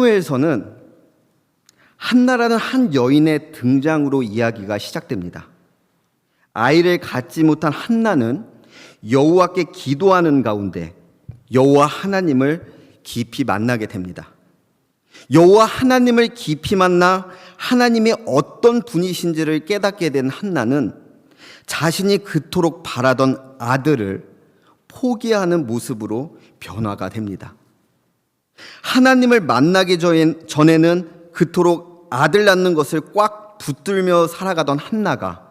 사무엘서는 한나라는 한 여인의 등장으로 이야기가 시작됩니다. 아이를 갖지 못한 한나는 여호와께 기도하는 가운데 여호와 하나님을 깊이 만나게 됩니다. 여호와 하나님을 깊이 만나 하나님이 어떤 분이신지를 깨닫게 된 한나는 자신이 그토록 바라던 아들을 포기하는 모습으로 변화가 됩니다. 하나님을 만나기 전에는 그토록 아들 낳는 것을 꽉 붙들며 살아가던 한나가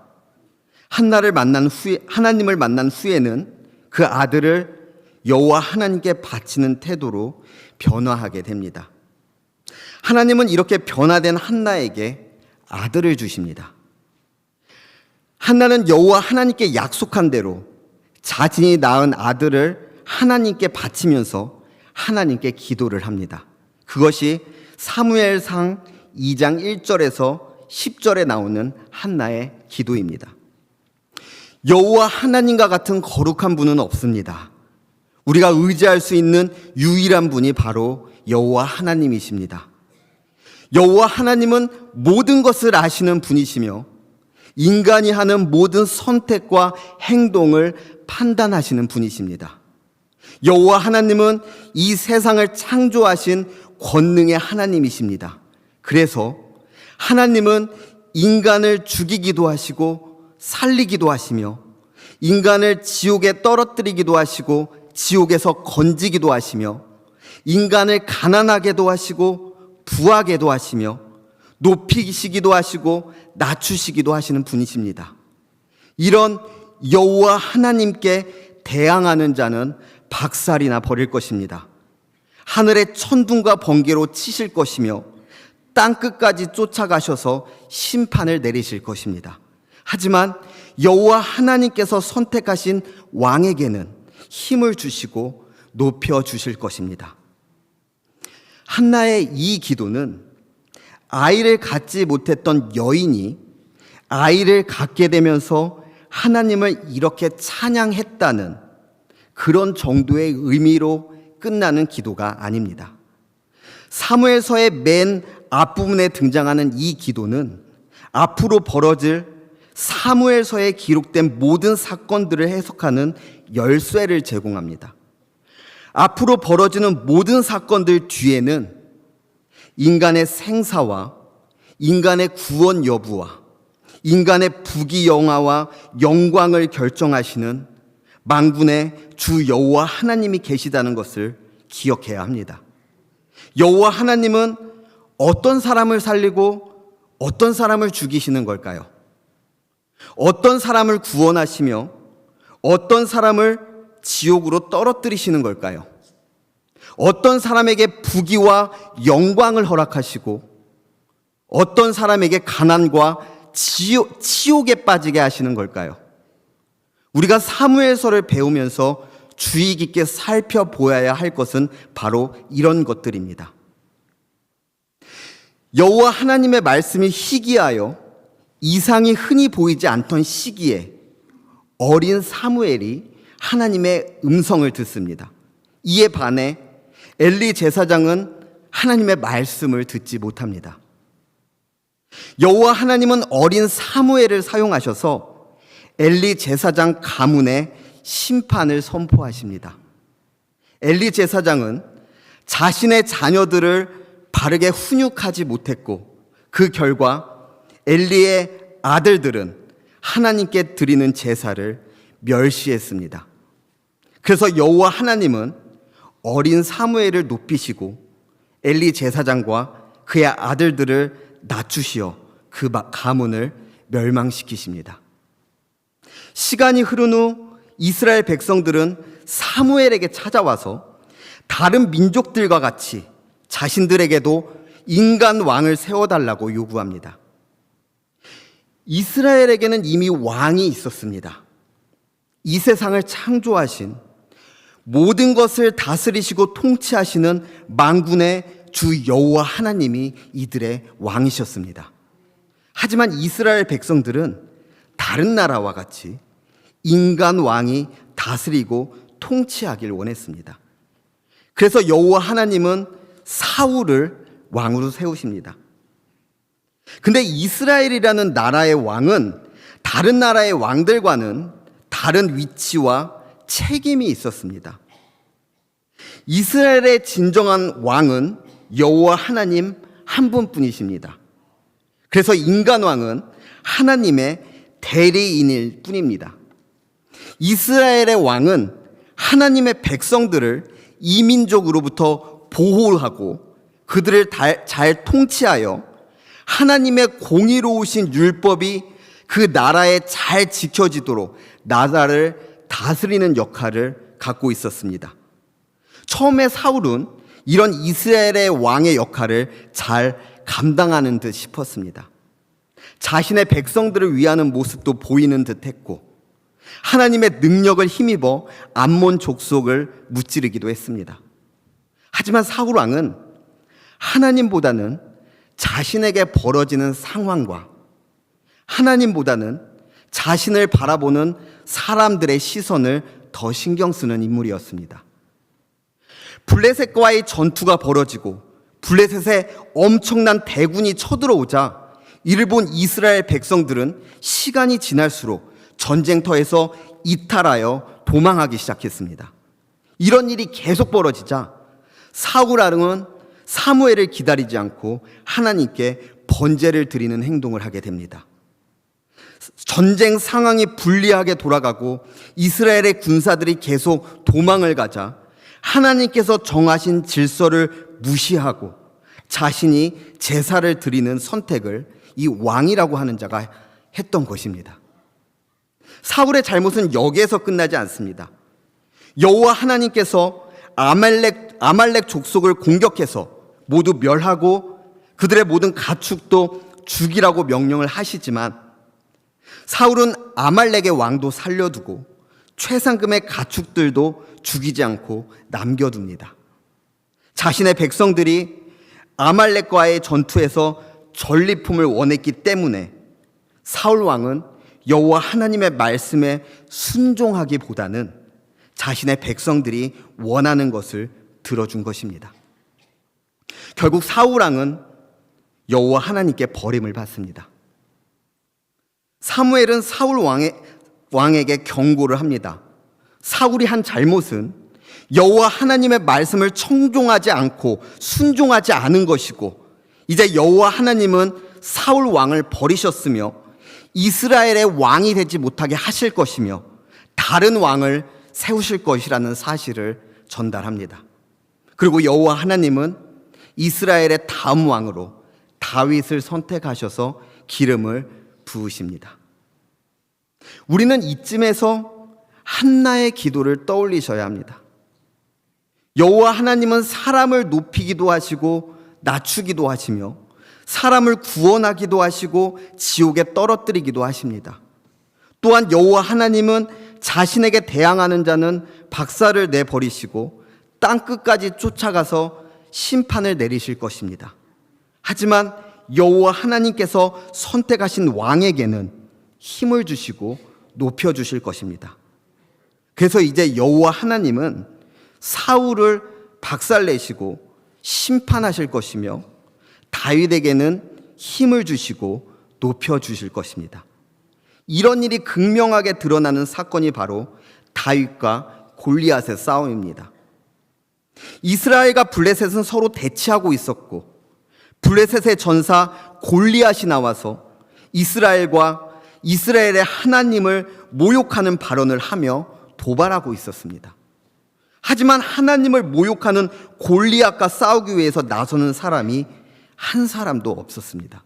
하나님을 만난 후에는 그 아들을 여호와 하나님께 바치는 태도로 변화하게 됩니다. 하나님은 이렇게 변화된 한나에게 아들을 주십니다. 한나는 여호와 하나님께 약속한 대로 자신이 낳은 아들을 하나님께 바치면서 하나님께 기도를 합니다. 그것이 사무엘상 2장 1절에서 10절에 나오는 한나의 기도입니다. 여호와 하나님과 같은 거룩한 분은 없습니다. 우리가 의지할 수 있는 유일한 분이 바로 여호와 하나님이십니다. 여호와 하나님은 모든 것을 아시는 분이시며 인간이 하는 모든 선택과 행동을 판단하시는 분이십니다. 여호와 하나님은 이 세상을 창조하신 권능의 하나님이십니다. 그래서 하나님은 인간을 죽이기도 하시고 살리기도 하시며 인간을 지옥에 떨어뜨리기도 하시고 지옥에서 건지기도 하시며 인간을 가난하게도 하시고 부하게도 하시며 높이시기도 하시고 낮추시기도 하시는 분이십니다. 이런 여호와 하나님께 대항하는 자는 박살이나 버릴 것입니다. 하늘의 천둥과 번개로 치실 것이며 땅끝까지 쫓아가셔서 심판을 내리실 것입니다. 하지만 여호와 하나님께서 선택하신 왕에게는 힘을 주시고 높여 주실 것입니다. 한나의 이 기도는 아이를 갖지 못했던 여인이 아이를 갖게 되면서 하나님을 이렇게 찬양했다는 그런 정도의 의미로 끝나는 기도가 아닙니다. 사무엘서의 맨 앞부분에 등장하는 이 기도는 앞으로 벌어질 사무엘서에 기록된 모든 사건들을 해석하는 열쇠를 제공합니다. 앞으로 벌어지는 모든 사건들 뒤에는 인간의 생사와 인간의 구원 여부와 인간의 부귀영화와 영광을 결정하시는 만군의 주 여호와 하나님이 계시다는 것을 기억해야 합니다. 여호와 하나님은 어떤 사람을 살리고 어떤 사람을 죽이시는 걸까요? 어떤 사람을 구원하시며 어떤 사람을 지옥으로 떨어뜨리시는 걸까요? 어떤 사람에게 부귀와 영광을 허락하시고 어떤 사람에게 가난과 치욕에 빠지게 하시는 걸까요? 우리가 사무엘서를 배우면서 주의 깊게 살펴보아야 할 것은 바로 이런 것들입니다. 여호와 하나님의 말씀이 희귀하여 이상이 흔히 보이지 않던 시기에 어린 사무엘이 하나님의 음성을 듣습니다. 이에 반해 엘리 제사장은 하나님의 말씀을 듣지 못합니다. 여호와 하나님은 어린 사무엘을 사용하셔서 엘리 제사장 가문에 심판을 선포하십니다. 엘리 제사장은 자신의 자녀들을 바르게 훈육하지 못했고 그 결과 엘리의 아들들은 하나님께 드리는 제사를 멸시했습니다. 그래서 여호와 하나님은 어린 사무엘을 높이시고 엘리 제사장과 그의 아들들을 낮추시어 그 가문을 멸망시키십니다. 시간이 흐른 후 이스라엘 백성들은 사무엘에게 찾아와서 다른 민족들과 같이 자신들에게도 인간 왕을 세워달라고 요구합니다. 이스라엘에게는 이미 왕이 있었습니다. 이 세상을 창조하신 모든 것을 다스리시고 통치하시는 만군의 주 여호와 하나님이 이들의 왕이셨습니다. 하지만 이스라엘 백성들은 다른 나라와 같이 인간 왕이 다스리고 통치하길 원했습니다. 그래서 여호와 하나님은 사울을 왕으로 세우십니다. 근데 이스라엘이라는 나라의 왕은 다른 나라의 왕들과는 다른 위치와 책임이 있었습니다. 이스라엘의 진정한 왕은 여호와 하나님 한 분뿐이십니다. 그래서 인간 왕은 하나님의 대리인일 뿐입니다. 이스라엘의 왕은 하나님의 백성들을 이민족으로부터 보호하고 그들을 잘 통치하여 하나님의 공의로우신 율법이 그 나라에 잘 지켜지도록 나라를 다스리는 역할을 갖고 있었습니다. 처음에 사울은 이런 이스라엘의 왕의 역할을 잘 감당하는 듯 싶었습니다. 자신의 백성들을 위하는 모습도 보이는 듯 했고 하나님의 능력을 힘입어 암몬 족속을 무찌르기도 했습니다. 하지만 사울 왕은 하나님보다는 자신에게 벌어지는 상황과 하나님보다는 자신을 바라보는 사람들의 시선을 더 신경 쓰는 인물이었습니다. 블레셋과의 전투가 벌어지고 블레셋에 엄청난 대군이 쳐들어오자 이를 본 이스라엘 백성들은 시간이 지날수록 전쟁터에서 이탈하여 도망하기 시작했습니다. 이런 일이 계속 벌어지자 사울 왕은 사무엘을 기다리지 않고 하나님께 번제를 드리는 행동을 하게 됩니다. 전쟁 상황이 불리하게 돌아가고 이스라엘의 군사들이 계속 도망을 가자 하나님께서 정하신 질서를 무시하고 자신이 제사를 드리는 선택을 이 왕이라고 하는 자가 했던 것입니다. 사울의 잘못은 여기에서 끝나지 않습니다. 여호와 하나님께서 아말렉 족속을 공격해서 모두 멸하고 그들의 모든 가축도 죽이라고 명령을 하시지만 사울은 아말렉의 왕도 살려두고 최상금의 가축들도 죽이지 않고 남겨둡니다. 자신의 백성들이 아말렉과의 전투에서 전리품을 원했기 때문에 사울 왕은 여호와 하나님의 말씀에 순종하기보다는 자신의 백성들이 원하는 것을 들어준 것입니다. 결국 사울 왕은 여호와 하나님께 버림을 받습니다. 사무엘은 사울 왕에게 경고를 합니다. 사울이 한 잘못은 여호와 하나님의 말씀을 청종하지 않고 순종하지 않은 것이고 이제 여호와 하나님은 사울 왕을 버리셨으며 이스라엘의 왕이 되지 못하게 하실 것이며 다른 왕을 세우실 것이라는 사실을 전달합니다. 그리고 여호와 하나님은 이스라엘의 다음 왕으로 다윗을 선택하셔서 기름을 부으십니다. 우리는 이쯤에서 한나의 기도를 떠올리셔야 합니다. 여호와 하나님은 사람을 높이기도 하시고 낮추기도 하시며 사람을 구원하기도 하시고 지옥에 떨어뜨리기도 하십니다. 또한 여호와 하나님은 자신에게 대항하는 자는 박살을 내버리시고 땅끝까지 쫓아가서 심판을 내리실 것입니다. 하지만 여호와 하나님께서 선택하신 왕에게는 힘을 주시고 높여주실 것입니다. 그래서 이제 여호와 하나님은 사울을 박살내시고 심판하실 것이며 다윗에게는 힘을 주시고 높여주실 것입니다. 이런 일이 극명하게 드러나는 사건이 바로 다윗과 골리앗의 싸움입니다. 이스라엘과 블레셋은 서로 대치하고 있었고 블레셋의 전사 골리앗이 나와서 이스라엘의 하나님을 모욕하는 발언을 하며 도발하고 있었습니다. 하지만 하나님을 모욕하는 골리앗과 싸우기 위해서 나서는 사람이 한 사람도 없었습니다.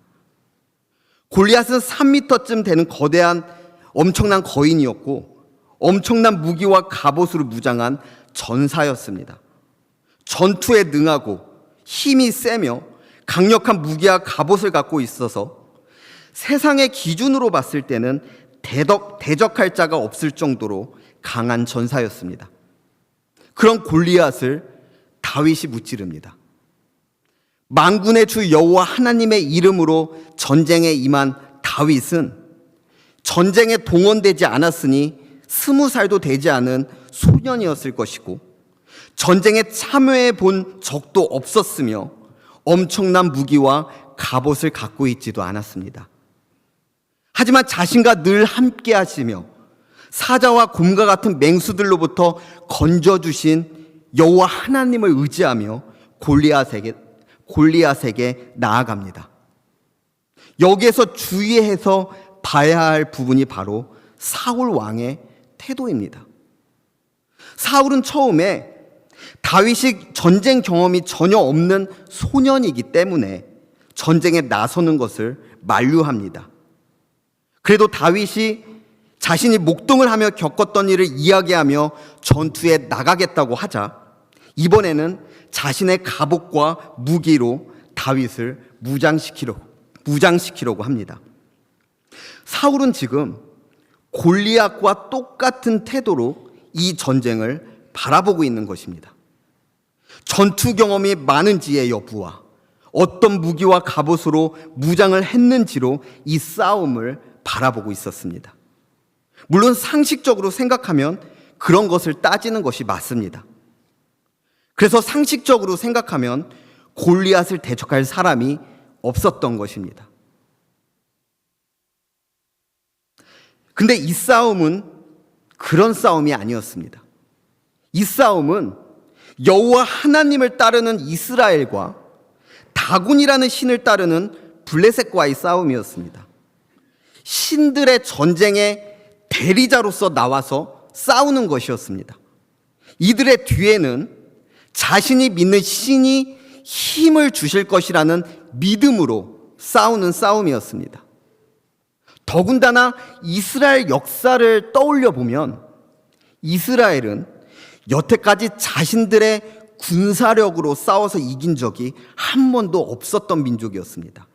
골리앗은 3m쯤 되는 거대한 엄청난 거인이었고 엄청난 무기와 갑옷으로 무장한 전사였습니다. 전투에 능하고 힘이 세며 강력한 무기와 갑옷을 갖고 있어서 세상의 기준으로 봤을 때는 대적할 자가 없을 정도로 강한 전사였습니다. 그런 골리앗을 다윗이 무찌릅니다. 만군의 주 여호와 하나님의 이름으로 전쟁에 임한 다윗은 전쟁에 동원되지 않았으니 20살도 되지 않은 소년이었을 것이고 전쟁에 참여해 본 적도 없었으며 엄청난 무기와 갑옷을 갖고 있지도 않았습니다. 하지만 자신과 늘 함께 하시며 사자와 곰과 같은 맹수들로부터 건져주신 여호와 하나님을 의지하며 골리앗에게 나아갑니다. 여기에서 주의해서 봐야 할 부분이 바로 사울 왕의 태도입니다. 사울은 처음에 다윗이 전쟁 경험이 전혀 없는 소년이기 때문에 전쟁에 나서는 것을 만류합니다. 그래도 다윗이 자신이 목동을 하며 겪었던 일을 이야기하며 전투에 나가겠다고 하자 이번에는 자신의 갑옷과 무기로 다윗을 무장시키려고 합니다. 사울은 지금 골리앗과 똑같은 태도로 이 전쟁을 바라보고 있는 것입니다. 전투 경험이 많은지의 여부와 어떤 무기와 갑옷으로 무장을 했는지로 이 싸움을 바라보고 있었습니다. 물론 상식적으로 생각하면 그런 것을 따지는 것이 맞습니다. 그래서 상식적으로 생각하면 골리앗을 대적할 사람이 없었던 것입니다. 근데 이 싸움은 그런 싸움이 아니었습니다. 이 싸움은 여호와 하나님을 따르는 이스라엘과 다곤이라는 신을 따르는 블레셋과의 싸움이었습니다. 신들의 전쟁의 대리자로서 나와서 싸우는 것이었습니다. 이들의 뒤에는 자신이 믿는 신이 힘을 주실 것이라는 믿음으로 싸우는 싸움이었습니다. 더군다나 이스라엘 역사를 떠올려 보면 이스라엘은 여태까지 자신들의 군사력으로 싸워서 이긴 적이 한 번도 없었던 민족이었습니다.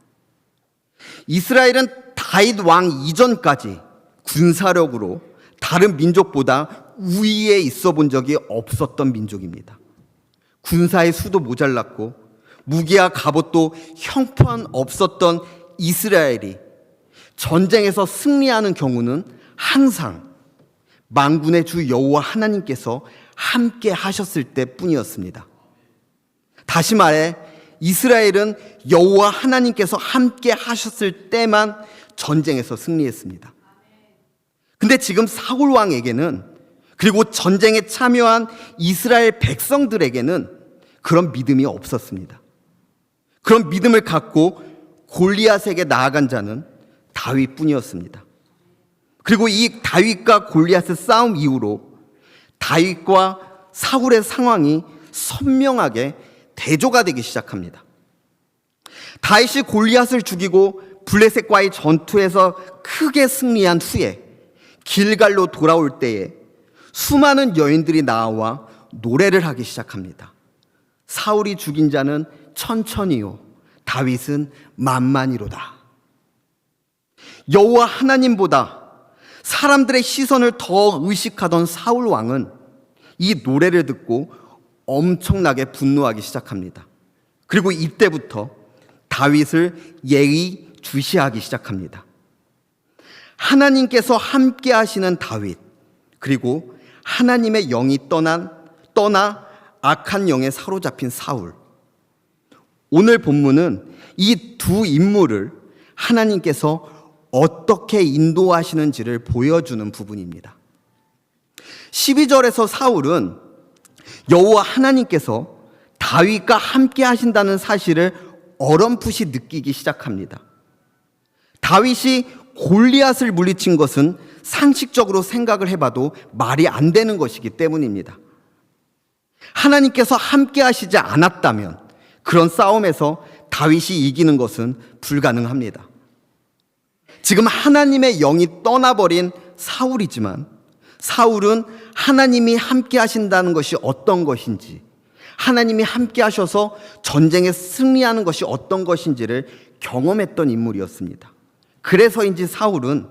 이스라엘은 다윗 왕 이전까지 군사력으로 다른 민족보다 우위에 있어 본 적이 없었던 민족입니다. 군사의 수도 모자랐고 무기와 갑옷도 형편없었던 이스라엘이 전쟁에서 승리하는 경우는 항상 만군의 주 여호와 하나님께서 함께 하셨을 때뿐이었습니다. 다시 말해 이스라엘은 여호와 하나님께서 함께 하셨을 때만 전쟁에서 승리했습니다. 근데 지금 사울 왕에게는 그리고 전쟁에 참여한 이스라엘 백성들에게는 그런 믿음이 없었습니다. 그런 믿음을 갖고 골리앗에게 나아간 자는 다윗뿐이었습니다. 그리고 이 다윗과 골리앗의 싸움 이후로 다윗과 사울의 상황이 선명하게 대조가 되기 시작합니다. 다윗이 골리앗을 죽이고 블레셋과의 전투에서 크게 승리한 후에 길갈로 돌아올 때에 수많은 여인들이 나와 노래를 하기 시작합니다. 사울이 죽인 자는 천천히요 다윗은 만만히로다. 여호와 하나님보다 사람들의 시선을 더 의식하던 사울 왕은 이 노래를 듣고 엄청나게 분노하기 시작합니다. 그리고 이때부터 다윗을 예의주시하기 시작합니다. 하나님께서 함께 하시는 다윗, 그리고 하나님의 영이 떠나 악한 영에 사로잡힌 사울. 오늘 본문은 이 두 인물을 하나님께서 어떻게 인도하시는지를 보여주는 부분입니다. 12절에서 사울은 여호와 하나님께서 다윗과 함께 하신다는 사실을 어렴풋이 느끼기 시작합니다. 다윗이 골리앗을 물리친 것은 상식적으로 생각을 해봐도 말이 안 되는 것이기 때문입니다. 하나님께서 함께 하시지 않았다면 그런 싸움에서 다윗이 이기는 것은 불가능합니다. 지금 하나님의 영이 떠나버린 사울이지만 사울은 하나님이 함께 하신다는 것이 어떤 것인지, 하나님이 함께 하셔서 전쟁에 승리하는 것이 어떤 것인지를 경험했던 인물이었습니다. 그래서인지 사울은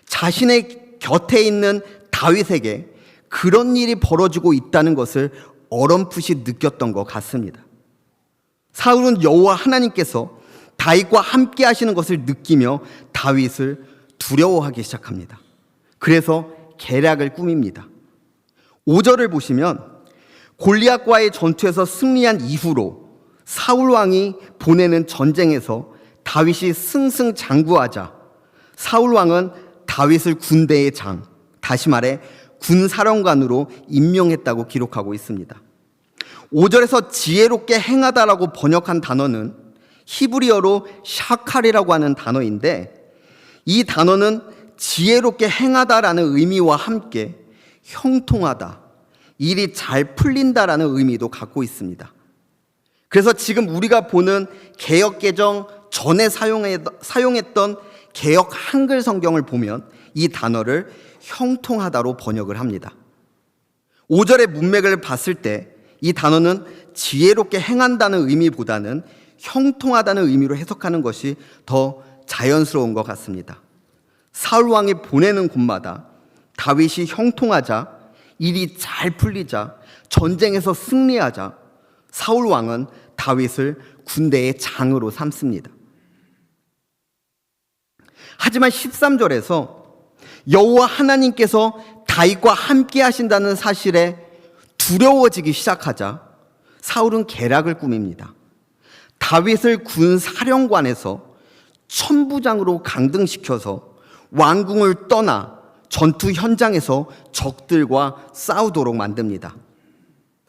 자신의 곁에 있는 다윗에게 그런 일이 벌어지고 있다는 것을 어렴풋이 느꼈던 것 같습니다. 사울은 여호와 하나님께서 다윗과 함께 하시는 것을 느끼며 다윗을 두려워하기 시작합니다. 그래서 계략을 꾸밉니다. 5절을 보시면 골리앗과의 전투에서 승리한 이후로 사울 왕이 보내는 전쟁에서 다윗이 승승장구하자 사울 왕은 다윗을 군대의 장, 다시 말해 군사령관으로 임명했다고 기록하고 있습니다. 5절에서 지혜롭게 행하다라고 번역한 단어는 히브리어로 샤칼이라고 하는 단어인데, 이 단어는 지혜롭게 행하다라는 의미와 함께 형통하다, 일이 잘 풀린다라는 의미도 갖고 있습니다. 그래서 지금 우리가 보는 개역개정 전에 사용했던 개역 한글 성경을 보면 이 단어를 형통하다로 번역을 합니다. 5절의 문맥을 봤을 때 이 단어는 지혜롭게 행한다는 의미보다는 형통하다는 의미로 해석하는 것이 더 자연스러운 것 같습니다. 사울 왕이 보내는 곳마다 다윗이 형통하자, 일이 잘 풀리자, 전쟁에서 승리하자 사울 왕은 다윗을 군대의 장으로 삼습니다. 하지만 13절에서 여호와 하나님께서 다윗과 함께 하신다는 사실에 두려워지기 시작하자 사울은 계략을 꾸밉니다. 다윗을 군 사령관에서 천부장으로 강등시켜서 왕궁을 떠나 전투 현장에서 적들과 싸우도록 만듭니다.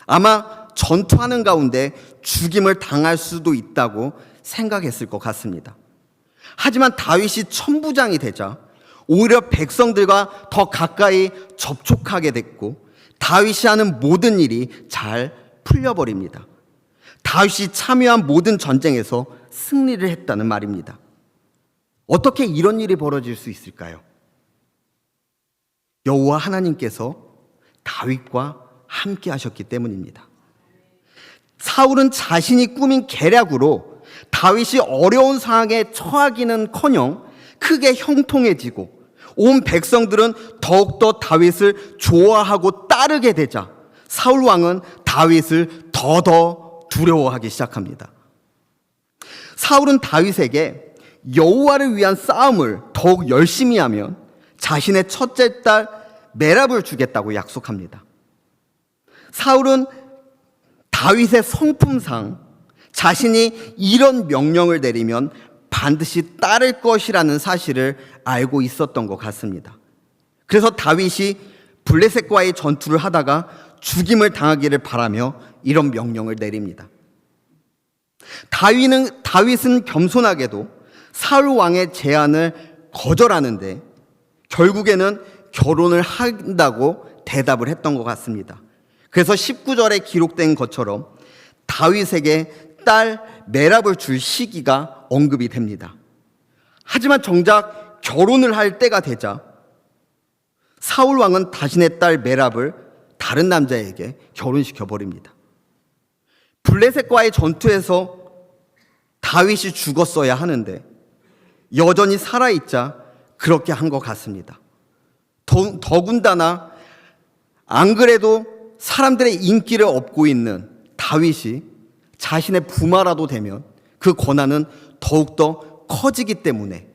아마 전투하는 가운데 죽임을 당할 수도 있다고 생각했을 것 같습니다. 하지만 다윗이 천부장이 되자 오히려 백성들과 더 가까이 접촉하게 됐고 다윗이 하는 모든 일이 잘 풀려버립니다. 다윗이 참여한 모든 전쟁에서 승리를 했다는 말입니다. 어떻게 이런 일이 벌어질 수 있을까요? 여호와 하나님께서 다윗과 함께 하셨기 때문입니다. 사울은 자신이 꾸민 계략으로 다윗이 어려운 상황에 처하기는커녕 크게 형통해지고 온 백성들은 더욱더 다윗을 좋아하고 따르게 되자 사울 왕은 다윗을 더더 두려워하기 시작합니다. 사울은 다윗에게 여호와를 위한 싸움을 더욱 열심히 하면 자신의 첫째 딸 메랍을 주겠다고 약속합니다. 사울은 다윗의 성품상 자신이 이런 명령을 내리면 반드시 따를 것이라는 사실을 알고 있었던 것 같습니다. 그래서 다윗이 블레셋과의 전투를 하다가 죽임을 당하기를 바라며 이런 명령을 내립니다. 다윗은 겸손하게도 사울 왕의 제안을 거절하는데 결국에는 결혼을 한다고 대답을 했던 것 같습니다. 그래서 19절에 기록된 것처럼 다윗에게 딸 메랍을 줄 시기가 언급이 됩니다. 하지만 정작 결혼을 할 때가 되자 사울 왕은 자신의 딸 메랍을 다른 남자에게 결혼시켜 버립니다. 블레셋과의 전투에서 다윗이 죽었어야 하는데 여전히 살아있자 그렇게 한 것 같습니다. 더군다나 안 그래도 사람들의 인기를 얻고 있는 다윗이 자신의 부마라도 되면 그 권한은 더욱더 커지기 때문에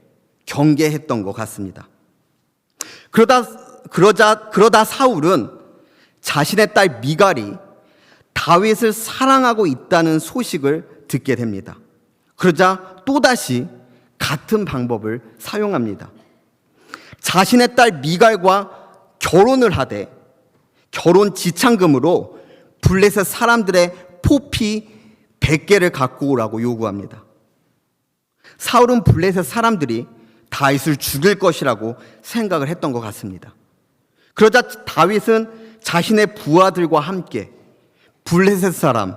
경계했던 것 같습니다. 그러다 사울은 자신의 딸 미갈이 다윗을 사랑하고 있다는 소식을 듣게 됩니다. 그러자 또다시 같은 방법을 사용합니다. 자신의 딸 미갈과 결혼을 하되 결혼 지참금으로 블레셋 사람들의 포피 100개를 갖고 오라고 요구합니다. 사울은 블레셋 사람들이 다윗을 죽일 것이라고 생각을 했던 것 같습니다. 그러자 다윗은 자신의 부하들과 함께 블레셋 사람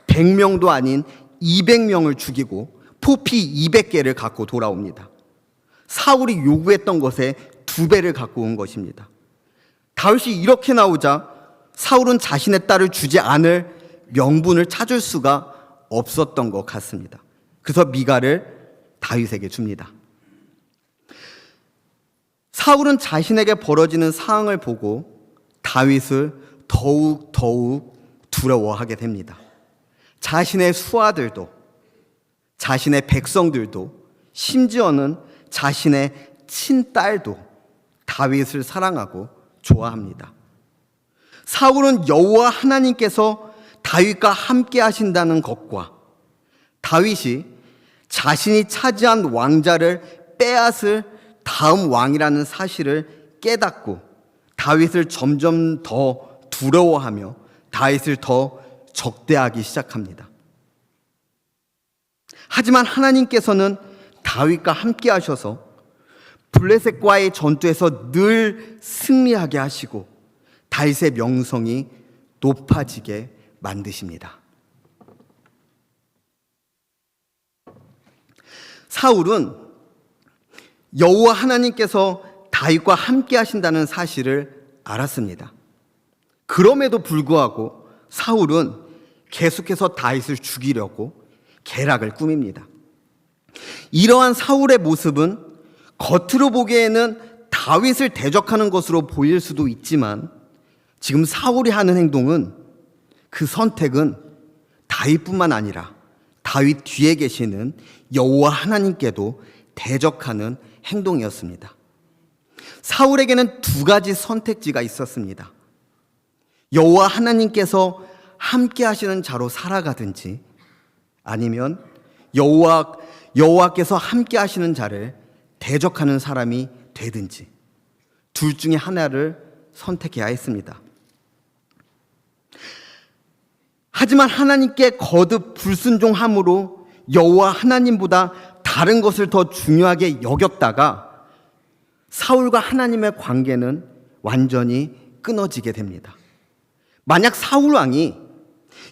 100명도 아닌 200명을 죽이고 포피 200개를 갖고 돌아옵니다. 사울이 요구했던 것의 2배를 갖고 온 것입니다. 다윗이 이렇게 나오자 사울은 자신의 딸을 주지 않을 명분을 찾을 수가 없었던 것 같습니다. 그래서 미갈을 다윗에게 줍니다. 사울은 자신에게 벌어지는 상황을 보고 다윗을 더욱 두려워하게 됩니다. 자신의 수하들도 자신의 백성들도 심지어는 자신의 친딸도 다윗을 사랑하고 좋아합니다. 사울은 여호와 하나님께서 다윗과 함께 하신다는 것과 다윗이 자신이 차지한 왕자를 빼앗을 다음 왕이라는 사실을 깨닫고 다윗을 점점 더 두려워하며 다윗을 더 적대하기 시작합니다. 하지만 하나님께서는 다윗과 함께 하셔서 블레셋과의 전투에서 늘 승리하게 하시고 다윗의 명성이 높아지게 만드십니다. 사울은 여호와 하나님께서 다윗과 함께 하신다는 사실을 알았습니다. 그럼에도 불구하고 사울은 계속해서 다윗을 죽이려고 계략을 꾸밉니다. 이러한 사울의 모습은 겉으로 보기에는 다윗을 대적하는 것으로 보일 수도 있지만 지금 사울이 하는 행동은, 그 선택은 다윗뿐만 아니라 다윗 뒤에 계시는 여호와 하나님께도 대적하는 행동이었습니다. 사울에게는 두 가지 선택지가 있었습니다. 여호와 하나님께서 함께 하시는 자로 살아가든지 아니면 여호와께서 함께 하시는 자를 대적하는 사람이 되든지 둘 중에 하나를 선택해야 했습니다. 하지만 하나님께 거듭 불순종함으로 여호와 하나님보다 다른 것을 더 중요하게 여겼다가 사울과 하나님의 관계는 완전히 끊어지게 됩니다. 만약 사울 왕이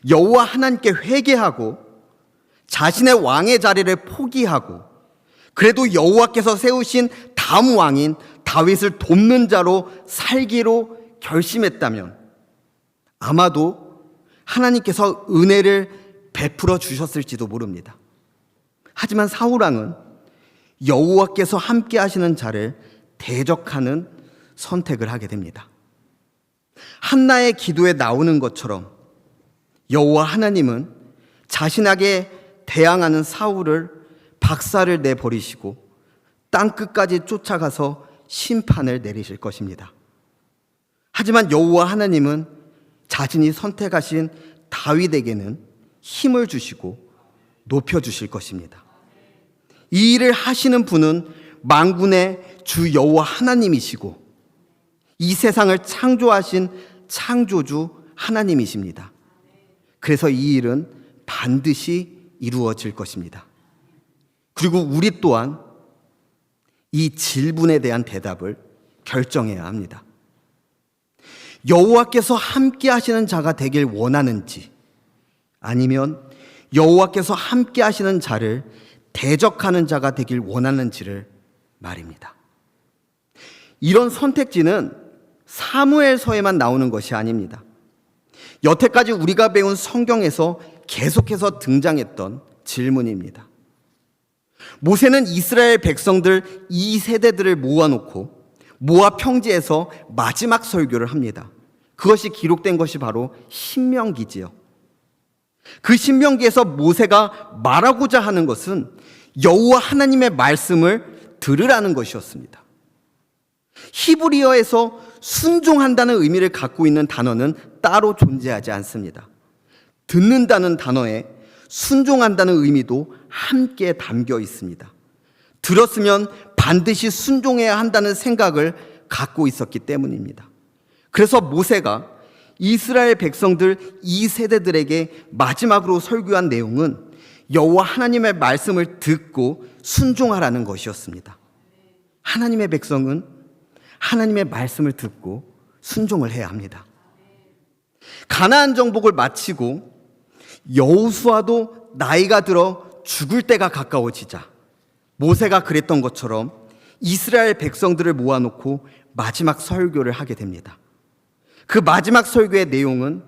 여호와 하나님께 회개하고 자신의 왕의 자리를 포기하고 그래도 여호와께서 세우신 다음 왕인 다윗을 돕는 자로 살기로 결심했다면 아마도 하나님께서 은혜를 베풀어 주셨을지도 모릅니다. 하지만 사울 왕은 여호와께서 함께 하시는 자를 대적하는 선택을 하게 됩니다. 한나의 기도에 나오는 것처럼 여호와 하나님은 자신에게 대항하는 사울을 박살을 내버리시고 땅끝까지 쫓아가서 심판을 내리실 것입니다. 하지만 여호와 하나님은 자신이 선택하신 다윗에게는 힘을 주시고 높여주실 것입니다. 이 일을 하시는 분은 만군의 주 여호와 하나님이시고 이 세상을 창조하신 창조주 하나님이십니다. 그래서 이 일은 반드시 이루어질 것입니다. 그리고 우리 또한 이 질문에 대한 대답을 결정해야 합니다. 여호와께서 함께 하시는 자가 되길 원하는지 아니면 여호와께서 함께 하시는 자를 대적하는 자가 되길 원하는지를 말입니다. 이런 선택지는 사무엘서에만 나오는 것이 아닙니다. 여태까지 우리가 배운 성경에서 계속해서 등장했던 질문입니다. 모세는 이스라엘 백성들 2세대들을 모아놓고 모압 평지에서 마지막 설교를 합니다. 그것이 기록된 것이 바로 신명기지요. 그 신명기에서 모세가 말하고자 하는 것은 여호와 하나님의 말씀을 들으라는 것이었습니다. 히브리어에서 순종한다는 의미를 갖고 있는 단어는 따로 존재하지 않습니다. 듣는다는 단어에 순종한다는 의미도 함께 담겨 있습니다. 들었으면 반드시 순종해야 한다는 생각을 갖고 있었기 때문입니다. 그래서 모세가 이스라엘 백성들 2세대들에게 마지막으로 설교한 내용은 여호와 하나님의 말씀을 듣고 순종하라는 것이었습니다. 하나님의 백성은 하나님의 말씀을 듣고 순종을 해야 합니다. 가나안 정복을 마치고 여호수아도 나이가 들어 죽을 때가 가까워지자 모세가 그랬던 것처럼 이스라엘 백성들을 모아놓고 마지막 설교를 하게 됩니다. 그 마지막 설교의 내용은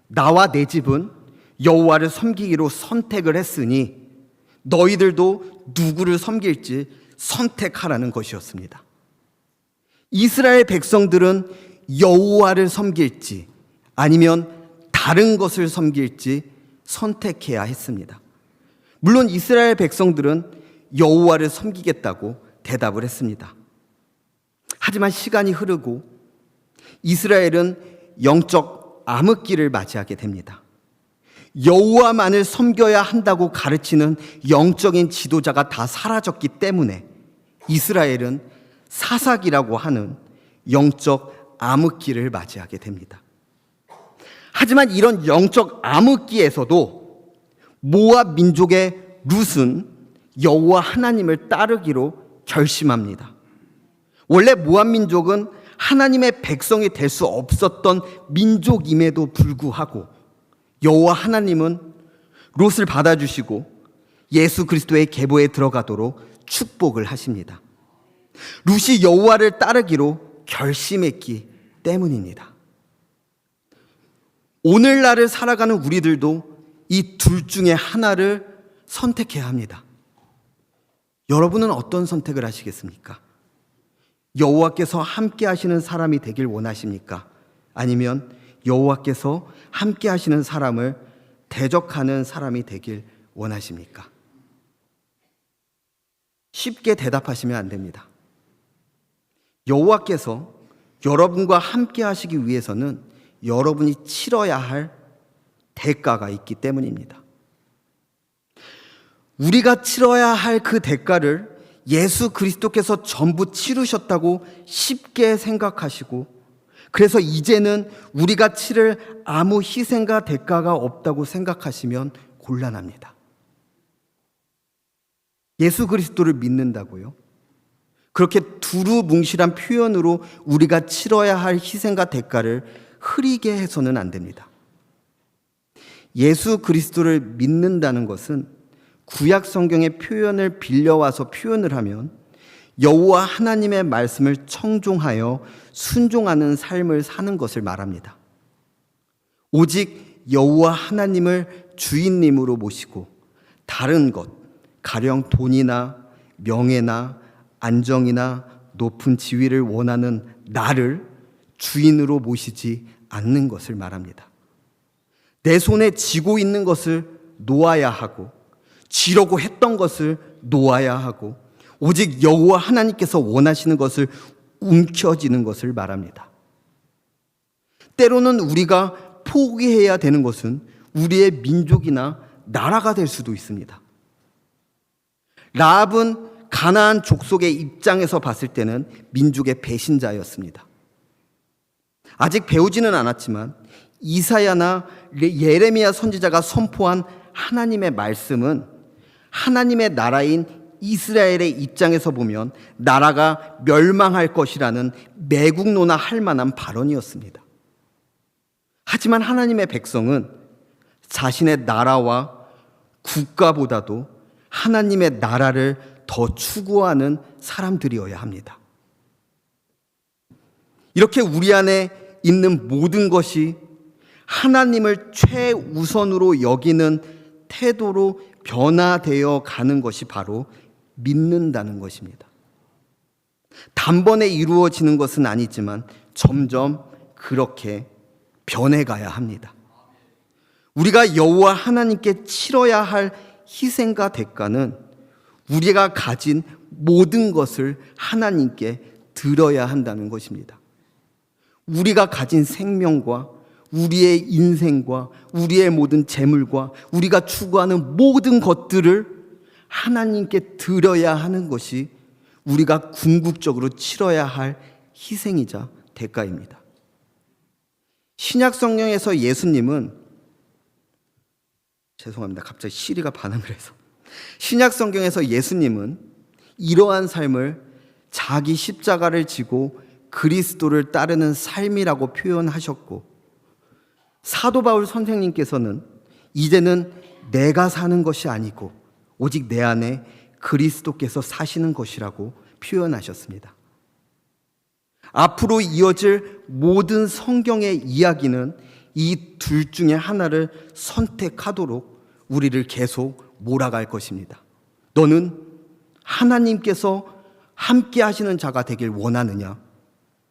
나와 내 집은 여호와를 섬기기로 선택을 했으니 너희들도 누구를 섬길지 선택하라는 것이었습니다. 이스라엘 백성들은 여호와를 섬길지 아니면 다른 것을 섬길지 선택해야 했습니다. 물론 이스라엘 백성들은 여호와를 섬기겠다고 대답을 했습니다. 하지만 시간이 흐르고 이스라엘은 영적 암흑기를 맞이하게 됩니다. 여호와만을 섬겨야 한다고 가르치는 영적인 지도자가 다 사라졌기 때문에 이스라엘은 사사기라고 하는 영적 암흑기를 맞이하게 됩니다. 하지만 이런 영적 암흑기에서도 모압 민족의 룻은 여호와 하나님을 따르기로 결심합니다. 원래 모압 민족은 하나님의 백성이 될 수 없었던 민족임에도 불구하고 여호와 하나님은 롯을 받아주시고 예수 그리스도의 계보에 들어가도록 축복을 하십니다. 룻이 여호와를 따르기로 결심했기 때문입니다. 오늘날을 살아가는 우리들도 이 둘 중에 하나를 선택해야 합니다. 여러분은 어떤 선택을 하시겠습니까? 여호와께서 함께 하시는 사람이 되길 원하십니까? 아니면 여호와께서 함께 하시는 사람을 대적하는 사람이 되길 원하십니까? 쉽게 대답하시면 안 됩니다. 여호와께서 여러분과 함께 하시기 위해서는 여러분이 치러야 할 대가가 있기 때문입니다. 우리가 치러야 할 그 대가를 예수 그리스도께서 전부 치르셨다고 쉽게 생각하시고, 그래서 이제는 우리가 치를 아무 희생과 대가가 없다고 생각하시면 곤란합니다. 예수 그리스도를 믿는다고요? 그렇게 두루뭉실한 표현으로 우리가 치러야 할 희생과 대가를 흐리게 해서는 안 됩니다. 예수 그리스도를 믿는다는 것은 구약 성경의 표현을 빌려와서 표현을 하면 여호와 하나님의 말씀을 청종하여 순종하는 삶을 사는 것을 말합니다. 오직 여호와 하나님을 주인님으로 모시고 다른 것, 가령 돈이나 명예나 안정이나 높은 지위를 원하는 나를 주인으로 모시지 않는 것을 말합니다. 내 손에 쥐고 있는 것을 놓아야 하고, 쥐려고 했던 것을 놓아야 하고, 오직 여호와 하나님께서 원하시는 것을 움켜쥐는 것을 말합니다. 때로는 우리가 포기해야 되는 것은 우리의 민족이나 나라가 될 수도 있습니다. 라합은 가나안 족속의 입장에서 봤을 때는 민족의 배신자였습니다. 아직 배우지는 않았지만 이사야나 예레미야 선지자가 선포한 하나님의 말씀은 하나님의 나라인 이스라엘의 입장에서 보면 나라가 멸망할 것이라는 매국노나 할 만한 발언이었습니다. 하지만 하나님의 백성은 자신의 나라와 국가보다도 하나님의 나라를 더 추구하는 사람들이어야 합니다. 이렇게 우리 안에 있는 모든 것이 하나님을 최우선으로 여기는 태도로 변화되어 가는 것이 바로 믿는다는 것입니다. 단번에 이루어지는 것은 아니지만 점점 그렇게 변해가야 합니다. 우리가 여호와 하나님께 치러야 할 희생과 대가는 우리가 가진 모든 것을 하나님께 드려야 한다는 것입니다. 우리가 가진 생명과 우리의 인생과 우리의 모든 재물과 우리가 추구하는 모든 것들을 하나님께 드려야 하는 것이 우리가 궁극적으로 치러야 할 희생이자 대가입니다. 신약 성경에서 예수님은, 죄송합니다. 갑자기 시리가 반응을 해서. 신약 성경에서 예수님은 이러한 삶을 자기 십자가를 지고 그리스도를 따르는 삶이라고 표현하셨고, 사도 바울 선생님께서는 이제는 내가 사는 것이 아니고 오직 내 안에 그리스도께서 사시는 것이라고 표현하셨습니다. 앞으로 이어질 모든 성경의 이야기는 이 둘 중에 하나를 선택하도록 우리를 계속 몰아갈 것입니다. 너는 하나님께서 함께 하시는 자가 되길 원하느냐?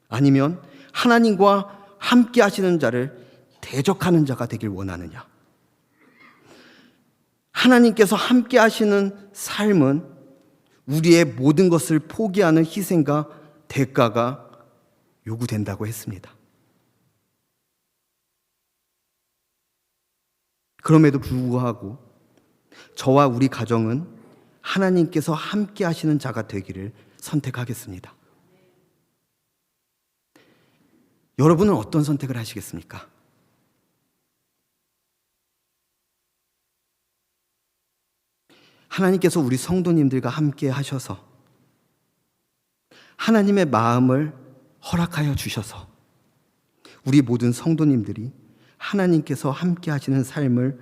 아니면 하나님과 함께 하시는 자를 대적하는 자가 되길 원하느냐? 하나님께서 함께 하시는 삶은 우리의 모든 것을 포기하는 희생과 대가가 요구된다고 했습니다. 그럼에도 불구하고 저와 우리 가정은 하나님께서 함께 하시는 자가 되기를 선택하겠습니다. 여러분은 어떤 선택을 하시겠습니까? 하나님께서 우리 성도님들과 함께 하셔서 하나님의 마음을 허락하여 주셔서 우리 모든 성도님들이 하나님께서 함께 하시는 삶을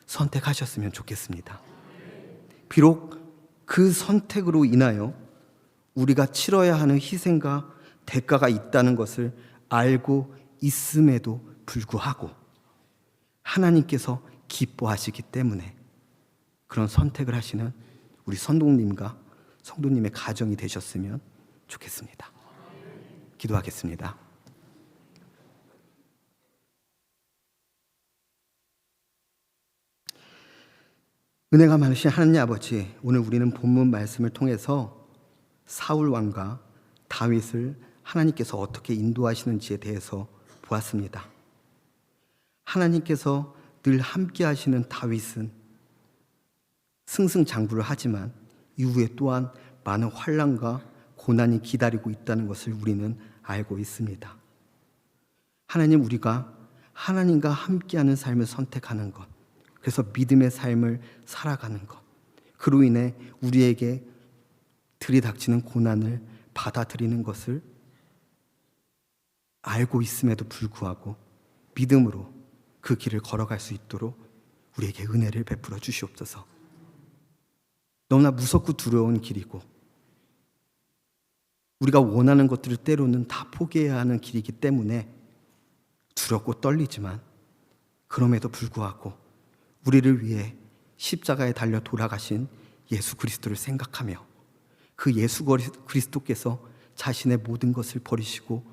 선택하셨으면 좋겠습니다. 비록 그 선택으로 인하여 우리가 치러야 하는 희생과 대가가 있다는 것을 알고 있음에도 불구하고 하나님께서 기뻐하시기 때문에 그런 선택을 하시는 우리 성도님과 성도님의 가정이 되셨으면 좋겠습니다. 기도하겠습니다. 은혜가 많으신 하나님 아버지, 오늘 우리는 본문 말씀을 통해서 사울 왕과 다윗을 하나님께서 어떻게 인도하시는지에 대해서 보았습니다. 하나님께서 늘 함께 하시는 다윗은 승승장구를 하지만 이후에 또한 많은 환난과 고난이 기다리고 있다는 것을 우리는 알고 있습니다. 하나님, 우리가 하나님과 함께하는 삶을 선택하는 것, 그래서 믿음의 삶을 살아가는 것, 그로 인해 우리에게 들이닥치는 고난을 받아들이는 것을 알고 있음에도 불구하고 믿음으로 그 길을 걸어갈 수 있도록 우리에게 은혜를 베풀어 주시옵소서. 너무나 무섭고 두려운 길이고 우리가 원하는 것들을 때로는 다 포기해야 하는 길이기 때문에 두렵고 떨리지만 그럼에도 불구하고 우리를 위해 십자가에 달려 돌아가신 예수 그리스도를 생각하며 그 예수 그리스도께서 자신의 모든 것을 버리시고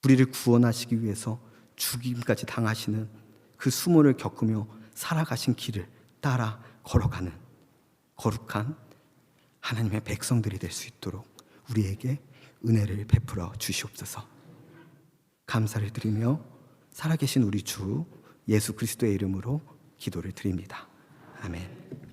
우리를 구원하시기 위해서 죽임까지 당하시는 그 수모를 겪으며 살아가신 길을 따라 걸어가는 거룩한 하나님의 백성들이 될 수 있도록 우리에게 은혜를 베풀어 주시옵소서. 감사를 드리며 살아계신 우리 주 예수 그리스도의 이름으로 기도를 드립니다. 아멘.